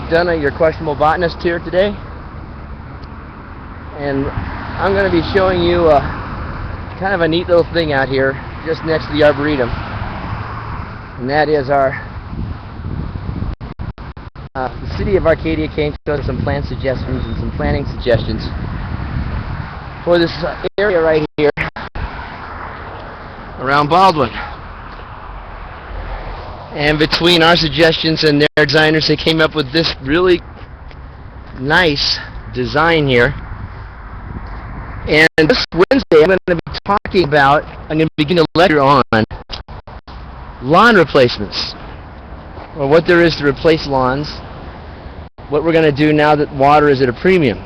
McDonough, your questionable botanist here today, and I'm going to be showing you kind of a neat little thing out here just next to the Arboretum, and that is the city of Arcadia came to us some plant suggestions and some planting suggestions for this area right here around Baldwin. And between our suggestions and their designers, they came up with this really nice design here. And this Wednesday, I'm going to be talking about, I'm going to begin a lecture on lawn replacements, or what there is to replace lawns, what we're going to do now that water is at a premium.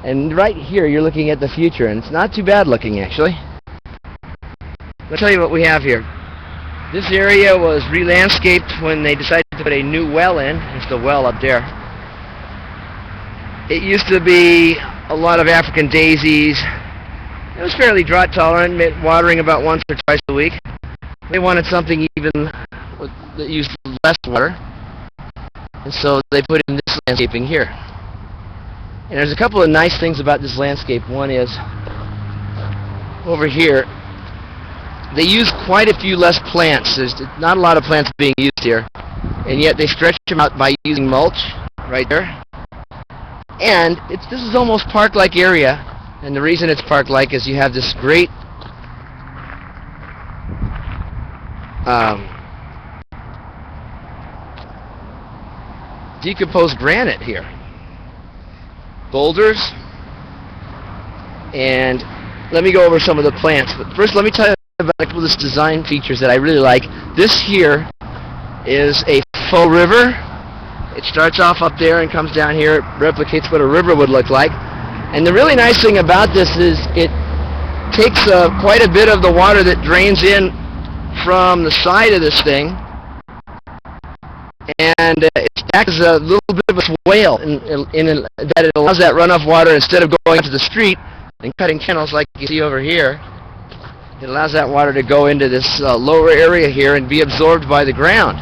And right here, you're looking at the future, and it's not too bad looking, actually. I'll tell you what we have here. This area was re-landscaped when they decided to put a new well in. It's the well up there. It used to be a lot of African daisies. It was fairly drought tolerant, watering about once or twice a week. They wanted something even that used less water, and so they put in this landscaping here. And there's a couple of nice things about this landscape. One is over here, they use quite a few less plants. There's not a lot of plants being used here, and yet they stretch them out by using mulch right there. And this is almost park-like area, and the reason it's park-like is you have this great decomposed granite here, boulders, and let me go over some of the plants. But first, let me tell you about a couple of the design features that I really like. This here is a faux river. It starts off up there and comes down here. It replicates what a river would look like. And the really nice thing about this is it takes quite a bit of the water that drains in from the side of this thing, and it acts as a little bit of a swale in that it allows that runoff water, instead of going into the street and cutting channels like you see over here, it allows that water to go into this lower area here and be absorbed by the ground.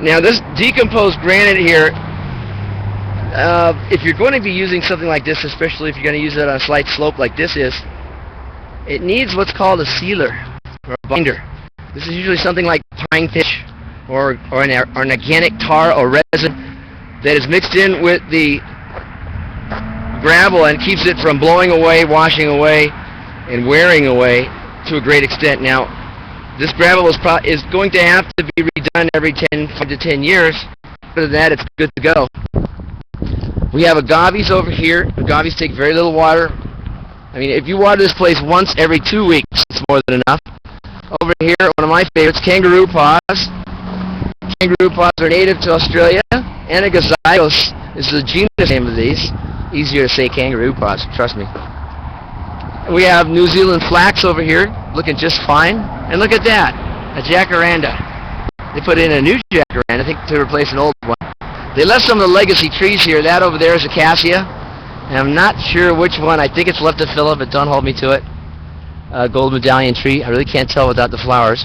Now this decomposed granite here, if you're going to be using something like this, especially if you're going to use it on a slight slope like this is, it needs what's called a sealer or a binder. This is usually something like pine pitch or an organic tar or resin that is mixed in with the gravel and keeps it from blowing away, washing away, and wearing away to a great extent. Now, this gravel is going to have to be redone every 5 to 10 years. Other than that, it's good to go. We have agaves over here. Agaves take very little water. I mean, if you water this place once every 2 weeks, it's more than enough. Over here, one of my favorites, kangaroo paws. Kangaroo paws are native to Australia. Anagazygos is the genus name of these. Easier to say kangaroo paws, trust me. We have New Zealand flax over here, looking just fine. And look at that, a jacaranda. They put in a new jacaranda, I think, to replace an old one. They left some of the legacy trees here. That over there is acacia, and I'm not sure which one. I think it's leptophila, but don't hold me to it. Gold medallion tree. I really can't tell without the flowers.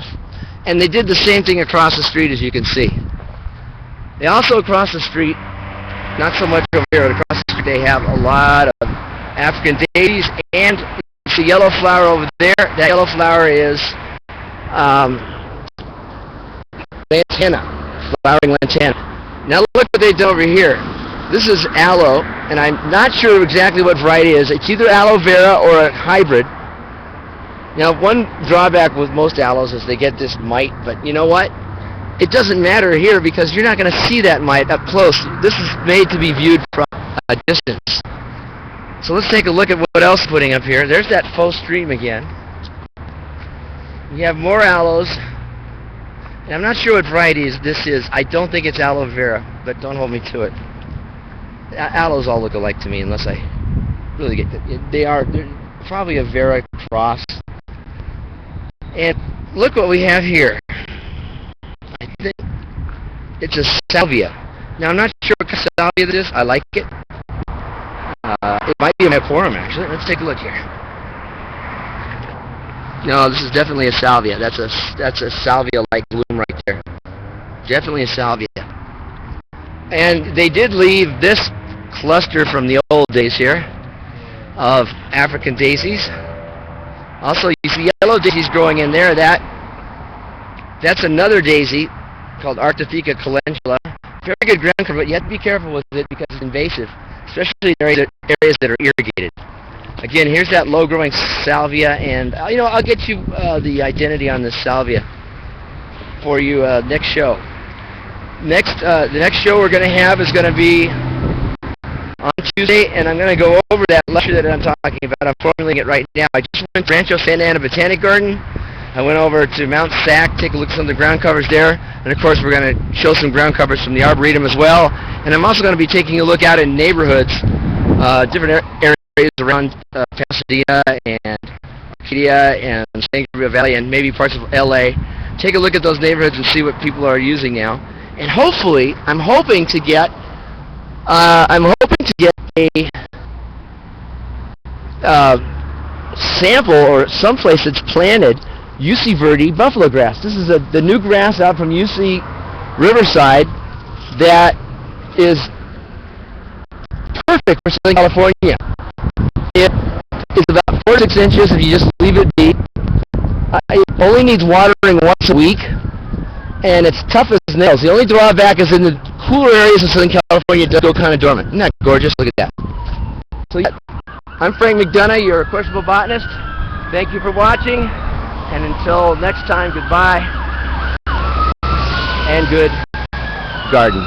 And they did the same thing across the street, as you can see. They also, across the street, not so much over here, but across the street they have a lot of African daisies, and the yellow flower over there. That yellow flower is lantana, flowering lantana. Now look what they've done over here. This is aloe, and I'm not sure exactly what variety it is. It's either aloe vera or a hybrid. Now, one drawback with most aloes is they get this mite, but you know what? It doesn't matter here because you're not going to see that mite up close. This is made to be viewed from a distance. So let's take a look at what else is putting up here. There's that faux stream again. We have more aloes. And I'm not sure what variety this is. I don't think it's aloe vera, but don't hold me to it. Aloes all look alike to me, unless I really get it. They're probably a vera cross. And look what we have here. I think it's a salvia. Now I'm not sure what kind of salvia this is. I like it. It might be a Mecorum, actually. Let's take a look here. No, this is definitely a salvia. That's a salvia-like bloom right there. Definitely a salvia. And they did leave this cluster from the old days here of African daisies. Also, you see yellow daisies growing in there. That's another daisy called Artifica calendula. Very good ground cover, but you have to be careful with it because it's invasive, especially in areas that are irrigated. Again, here's that low-growing salvia, and I'll get you the identity on this salvia for you next show. The next show we're going to have is going to be on Tuesday, and I'm going to go over that lecture that I'm talking about. I'm formulating it right now. I just went to Rancho Santa Ana Botanic Garden. I went over to Mount Sac, take a look at some of the ground covers there, and of course we're going to show some ground covers from the Arboretum as well. And I'm also going to be taking a look out in neighborhoods, different areas around Pasadena and Arcadia and San Gabriel Valley and maybe parts of LA. Take a look at those neighborhoods and see what people are using now. And hopefully, I'm hoping to get a sample or someplace that's planted UC verde buffalo grass. This is the new grass out from UC Riverside that is perfect for Southern California. It is about 4 to 6 inches if you just leave it be. It only needs watering once a week, and it's tough as nails. The only drawback is in the cooler areas of Southern California, it does go kind of dormant. Isn't that gorgeous? Look at that. So yeah, I'm Frank McDonough, your questionable botanist. Thank you for watching, and until next time, goodbye, and good garden.